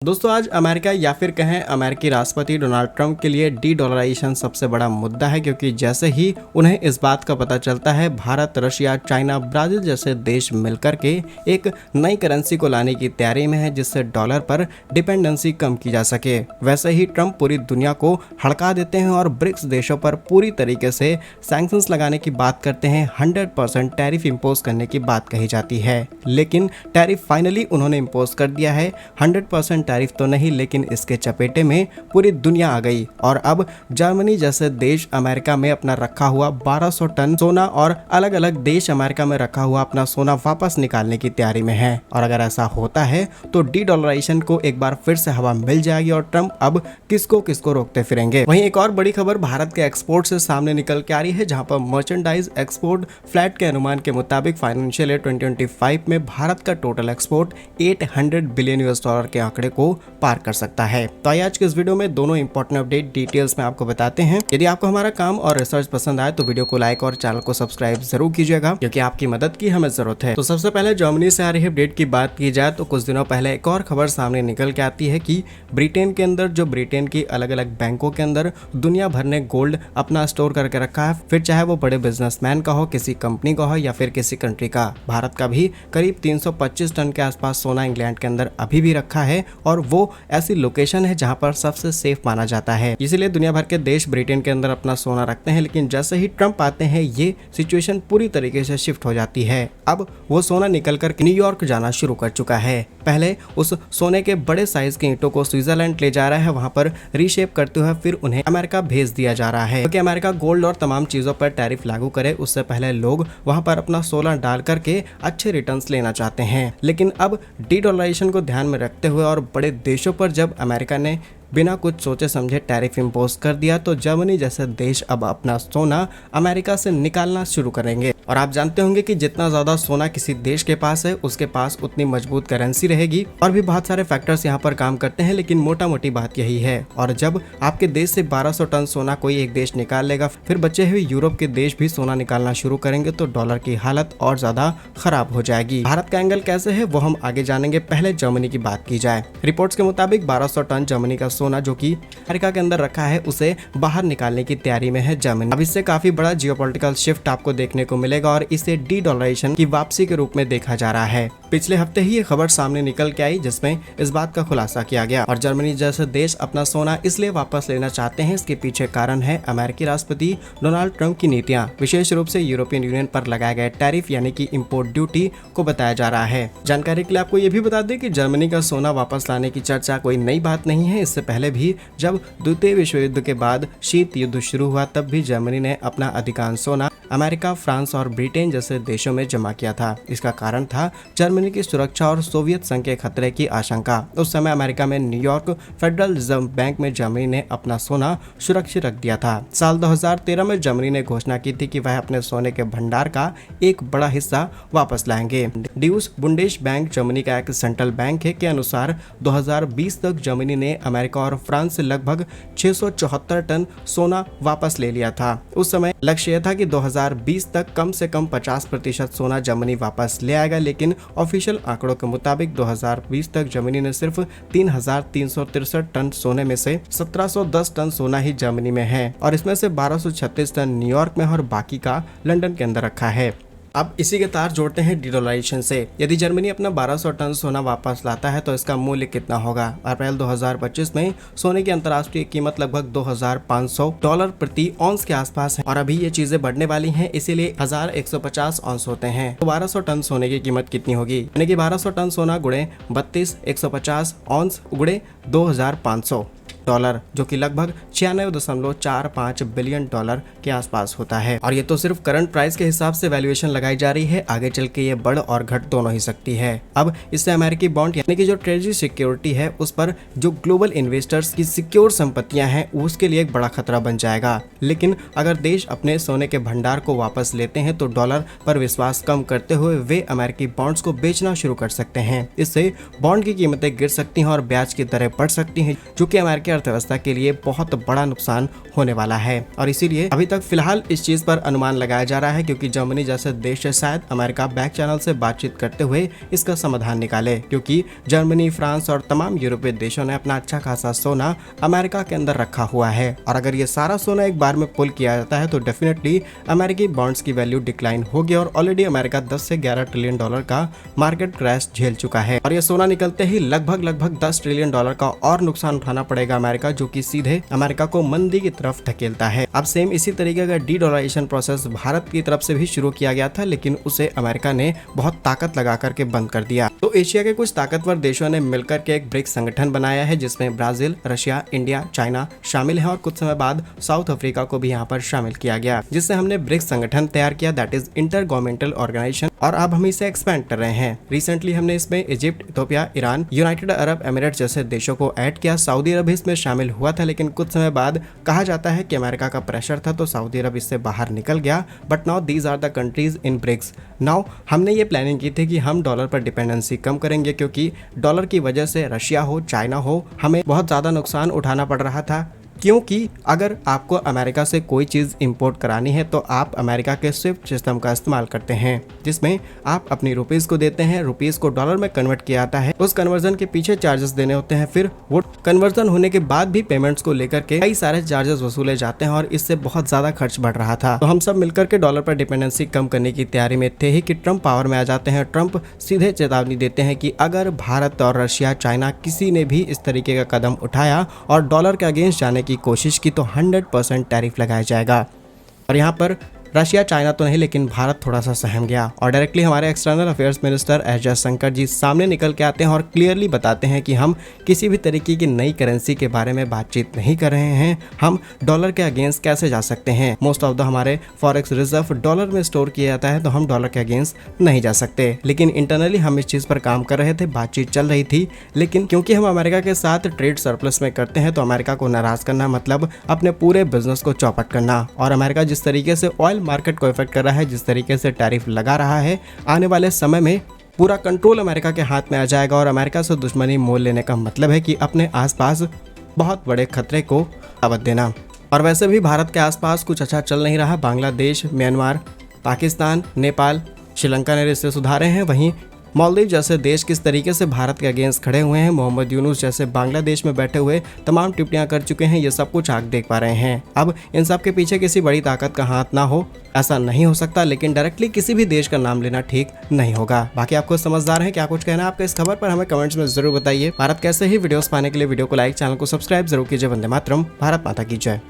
दोस्तों आज अमेरिका या फिर कहें अमेरिकी राष्ट्रपति डोनाल्ड ट्रंप के लिए डी डॉलराइजेशन सबसे बड़ा मुद्दा है, क्योंकि जैसे ही उन्हें इस बात का पता चलता है भारत, रशिया, चाइना, ब्राजील जैसे देश मिलकर के एक नई करेंसी को लाने की तैयारी में है जिससे डॉलर पर डिपेंडेंसी कम की जा सके। वैसे ही ट्रंप पूरी दुनिया को हड़का देते हैं और ब्रिक्स देशों पर पूरी तरीके से सैंक्शंस लगाने की बात करते हैं। 100% टैरिफ इम्पोज करने की बात कही जाती है, लेकिन टैरिफ फाइनली उन्होंने इम्पोज कर दिया है। 100% टैरिफ तो नहीं, लेकिन इसके चपेटे में पूरी दुनिया आ गई और अब जर्मनी जैसे देश अमेरिका में अपना रखा हुआ 1200 टन सोना और अलग अलग देश अमेरिका में रखा हुआ अपना सोना वापस निकालने की तैयारी में है। और अगर ऐसा होता है तो डी डॉलराइजेशन को एक बार फिर से हवा मिल जाएगी और ट्रंप अब किसको किसको रोकते फिरेंगे। वहीं एक और बड़ी खबर भारत के एक्सपोर्ट से सामने निकल के आ रही है, जहां पर मर्चेंडाइज एक्सपोर्ट फ्लैट के अनुमान के मुताबिक फाइनेंशियल ईयर 2025 में भारत का total export 800 billion US dollar के आंकड़े को पार कर सकता है। तो आइए आज के इस वीडियो में दोनों इंपॉर्टेंट अपडेट डिटेल्स में आपको बताते हैं। यदि आपको हमारा काम और रिसर्च पसंद आए तो वीडियो को लाइक और चैनल को सब्सक्राइब जरूर कीजिएगा, क्योंकि आपकी मदद की हमें जरूरत है। तो सबसे पहले जर्मनी से आ रही अपडेट की बात की जाए तो कुछ दिनों पहले एक और खबर सामने निकल के आती है कि ब्रिटेन के अंदर, जो ब्रिटेन की अलग अलग बैंकों के अंदर दुनिया भर ने गोल्ड अपना स्टोर करके रखा है, फिर चाहे वो बड़े बिजनेसमैन का हो, किसी कंपनी का हो या फिर किसी कंट्री का। भारत का भी करीब 325 टन के आसपास सोना इंग्लैंड के अंदर अभी भी रखा है और वो ऐसी लोकेशन है जहां पर सबसे सेफ माना जाता है। इसीलिए दुनिया भर के देश ब्रिटेन के अंदर अपना सोना रखते हैं, लेकिन जैसे ही ट्रंप आते हैं ये सिचुएशन पूरी तरीके से शिफ्ट हो जाती है। अब वो सोना निकलकर न्यूयॉर्क जाना शुरू कर चुका है। पहले उस सोने के बड़े साइज के ईंटों को स्विट्जरलैंड ले जा रहा है, वहां पर रीशेप करते हुए फिर उन्हें अमेरिका भेज दिया जा रहा है, क्योंकि अमेरिका गोल्ड और तमाम चीजों पर टैरिफ लागू करे उससे पहले लोग वहां पर अपना सोना डाल करके अच्छे रिटर्न्स लेना चाहते हैं। लेकिन अब डी डॉलराइजेशन को ध्यान में रखते हुए और बड़े देशों पर जब अमेरिका ने बिना कुछ सोचे समझे टैरिफ इम्पोज कर दिया तो जर्मनी जैसे देश अब अपना सोना अमेरिका से निकालना शुरू करेंगे। और आप जानते होंगे कि जितना ज्यादा सोना किसी देश के पास है उसके पास उतनी मजबूत करेंसी रहेगी। और भी बहुत सारे फैक्टर्स यहाँ पर काम करते हैं, लेकिन मोटा मोटी बात यही है। और जब आपके देश से 1200 टन सोना कोई एक देश निकाल लेगा, फिर बचे हुए यूरोप के देश भी सोना निकालना शुरू करेंगे तो डॉलर की हालत और ज्यादा खराब हो जाएगी। भारत का एंगल कैसे है वो हम आगे जानेंगे, पहले जर्मनी की बात की जाए। रिपोर्ट्स के मुताबिक 1200 टन जर्मनी का सोना जो कि अमेरिका के अंदर रखा है उसे बाहर निकालने की तैयारी में है जर्मनी। अब इससे काफी बड़ा जियोपॉलिटिकल शिफ्ट आपको देखने को मिलेगा और इसे डी डॉलराइजेशन की वापसी के रूप में देखा जा रहा है। पिछले हफ्ते ही ये खबर सामने निकल के आई जिसमें इस बात का खुलासा किया गया। और जर्मनी जैसे देश अपना सोना इसलिए वापस लेना चाहते हैं, इसके पीछे कारण है अमेरिकी राष्ट्रपति डोनाल्ड ट्रंप की नीतियां, विशेष रूप से यूरोपियन यूनियन पर लगाए गए टैरिफ यानी कि इंपोर्ट ड्यूटी को बताया जा रहा है। जानकारी के लिए आपको ये भी बता दें कि जर्मनी का सोना वापस लाने की चर्चा कोई नई बात नहीं है। इससे पहले भी जब द्वितीय विश्व युद्ध के बाद शीत युद्ध शुरू हुआ तब भी जर्मनी ने अपना अधिकांश सोना अमेरिका, फ्रांस और ब्रिटेन जैसे देशों में जमा किया था। इसका कारण था जर्मनी की सुरक्षा और सोवियत संघ के खतरे की आशंका। उस समय अमेरिका में न्यूयॉर्क फेडरल रिजर्व बैंक में जर्मनी ने अपना सोना सुरक्षित रख दिया था। साल 2013 में जर्मनी ने घोषणा की थी कि वह अपने सोने के भंडार का एक बड़ा हिस्सा वापस लाएंगे। ड्यूस बुंडेश बैंक जर्मनी का एक सेंट्रल बैंक है के अनुसार 2020 तक जर्मनी ने अमेरिका और फ्रांस से लगभग 674 टन सोना वापस ले लिया था। उस समय लक्ष्य यह था कि 2020 तक कम से कम 50% सोना जर्मनी वापस ले आएगा, लेकिन ऑफिशियल आंकड़ों के मुताबिक 2020 तक जर्मनी ने सिर्फ 3363 टन सोने में से 1710 टन सोना ही जर्मनी में है और इसमें से 1236 टन न्यूयॉर्क में और बाकी का लंदन के अंदर रखा है। अब इसी के तार जोड़ते हैं डी डॉलराइजेशन से। यदि जर्मनी अपना 1200 टन सोना वापस लाता है तो इसका मूल्य कितना होगा। अप्रैल 2025 में सोने की अंतर्राष्ट्रीय कीमत लगभग $2500 प्रति औंस के आसपास है और अभी ये चीजें बढ़ने वाली हैं, इसीलिए 1150 औंस होते हैं। तो 1200 टन सोने की कीमत कितनी होगी, यानी कि 1200 टन सोना गुणे 32, 150 औंस गुणे $2500, जो कि लगभग 96.45 बिलियन डॉलर के आसपास होता है। और ये तो सिर्फ करंट प्राइस के हिसाब से वैल्यूएशन लगाई जा रही है, आगे चल के ये बढ़ और घट दोनों ही सकती है। अब इससे अमेरिकी बॉन्ड यानी कि जो ट्रेजरी सिक्योरिटी है उस पर जो ग्लोबल इन्वेस्टर्स की सिक्योर संपत्तियां हैं उसके लिए एक बड़ा खतरा बन जाएगा। लेकिन अगर देश अपने सोने के भंडार को वापस लेते हैं तो डॉलर पर विश्वास कम करते हुए वे अमेरिकी बॉन्ड्स को बेचना शुरू कर सकते हैं। इससे बॉन्ड की कीमतें गिर सकती हैं और ब्याज की दरें बढ़ सकती हैं, जो कि अमेरिकी की अर्थव्यवस्था के लिए बहुत बड़ा नुकसान होने वाला है। और इसीलिए अभी तक फिलहाल इस चीज पर अनुमान लगाया जा रहा है, क्योंकि जर्मनी जैसे देश से शायद अमेरिका बैक चैनल से बातचीत करते हुए इसका समाधान निकाले, क्योंकि जर्मनी, फ्रांस और तमाम यूरोपीय देशों ने अपना अच्छा खासा सोना अमेरिका के अंदर रखा हुआ है। और अगर ये सारा सोना एक बार में पुल किया जाता है तो डेफिनेटली अमेरिकी बॉन्ड्स की वैल्यू डिक्लाइन होगी। और ऑलरेडी अमेरिका 10 से 11 ट्रिलियन डॉलर का मार्केट क्रैश झेल चुका है। और ये सोना निकलते ही लगभग 10 ट्रिलियन डॉलर का और नुकसान उठाना पड़ेगा अमेरिका, जो कि सीधे अमेरिका को मंदी की तरफ धकेलता है। अब सेम इसी तरीके का डी-डॉलराइजेशन प्रोसेस भारत की तरफ से भी शुरू किया गया था, लेकिन उसे अमेरिका ने बहुत ताकत लगा करके बंद कर दिया। तो एशिया के कुछ ताकतवर देशों ने मिलकर के एक ब्रिक्स संगठन बनाया है, जिसमें ब्राजील, रशिया, इंडिया, चाइना शामिल है। और कुछ समय बाद साउथ अफ्रीका को भी यहाँ पर शामिल किया गया, जिससे हमने ब्रिक्स संगठन तैयार किया, that is intergovernmental organisation. और अब हम इसे एक्सपेंड कर रहे हैं। रिसेंटली हमने इसमें Egypt, Ethiopia, Iran, United Arab Emirates जैसे देशों को ऐड किया। सऊदी अरब इसमें शामिल हुआ था, लेकिन कुछ समय बाद कहा जाता है कि अमेरिका का प्रेशर था तो सऊदी अरब इससे बाहर निकल गया। But now these are the countries in BRICS. Now हमने ये प्लानिंग की थी कि हम डॉलर पर डिपेंडेंसी कम करेंगे, क्योंकि डॉलर की वजह से रशिया हो, चाइना हो, हमें बहुत ज़्यादा नुकसान उठाना पड़ रहा था। क्योंकि अगर आपको अमेरिका से कोई चीज़ इंपोर्ट करानी है तो आप अमेरिका के स्विफ्ट सिस्टम का इस्तेमाल करते हैं, जिसमें आप अपनी रुपीज़ को देते हैं, रुपीज़ को डॉलर में कन्वर्ट किया जाता है, उस कन्वर्जन के पीछे चार्जेस देने होते हैं, फिर वो कन्वर्जन होने के बाद भी पेमेंट्स को लेकर के कई सारे चार्जेस वसूले जाते हैं और इससे बहुत ज़्यादा खर्च बढ़ रहा था। तो हम सब मिलकर के डॉलर पर डिपेंडेंसी कम करने की तैयारी में थे ही कि ट्रम्प पावर में आ जाते हैं। ट्रम्प सीधे चेतावनी देते हैं कि अगर भारत और रशिया, चाइना किसी ने भी इस तरीके का कदम उठाया और डॉलर के अगेंस्ट जाने की कोशिश की तो 100% टैरिफ लगाया जाएगा। और यहाँ पर रशिया, चाइना तो नहीं, लेकिन भारत थोड़ा सा सहम गया और डायरेक्टली हमारे external affairs minister S Jaishankar ji सामने निकल के आते हैं और क्लियरली बताते हैं कि हम किसी भी तरीके की नई करेंसी के बारे में बातचीत नहीं कर रहे हैं। हम डॉलर के अगेंस्ट कैसे जा सकते हैं? मोस्ट ऑफ द हमारे फॉरेक्स रिजर्व डॉलर में स्टोर किया जाता है, तो हम डॉलर के अगेंस्ट नहीं जा सकते। लेकिन इंटरनली हम इस चीज़ पर काम कर रहे थे, बातचीत चल रही थी, लेकिन क्योंकि हम अमेरिका के साथ ट्रेड सरप्लस में करते हैं तो अमेरिका को नाराज करना मतलब अपने पूरे बिजनेस को चौपट करना। और अमेरिका जिस तरीके से ऑयल मार्केट को इफेक्ट कर रहा है, जिस तरीके से टैरिफ लगा रहा है, आने वाले समय में पूरा कंट्रोल अमेरिका के हाथ में आ जाएगा। और अमेरिका से दुश्मनी मोल लेने का मतलब है कि अपने आसपास बहुत बड़े खतरे को दावत देना। और वैसे भी भारत के आसपास कुछ अच्छा चल नहीं रहा। बांग्लादेश, म्यांमार, पाकिस्तान, नेपाल, श्रीलंका ने रिश्ते सुधारे हैं। वहीं मालदीव जैसे देश किस तरीके से भारत के अगेंस्ट खड़े हुए हैं, मोहम्मद यूनुस जैसे बांग्लादेश में बैठे हुए तमाम टिप्पणियां कर चुके हैं, ये सब कुछ आप देख पा रहे हैं। अब इन सब के पीछे किसी बड़ी ताकत का हाथ ना हो, ऐसा नहीं हो सकता, लेकिन डायरेक्टली किसी भी देश का नाम लेना ठीक नहीं होगा। बाकी आपको समझदार है, क्या कुछ कहना है आपका इस खबर पर हमें कमेंट्स में जरूर बताइए। भारत कैसे ही वीडियोस पाने के लिए वीडियो को लाइक, चैनल को सब्सक्राइब जरूर कीजिए। वंदे मातरम, भारत माता की जय।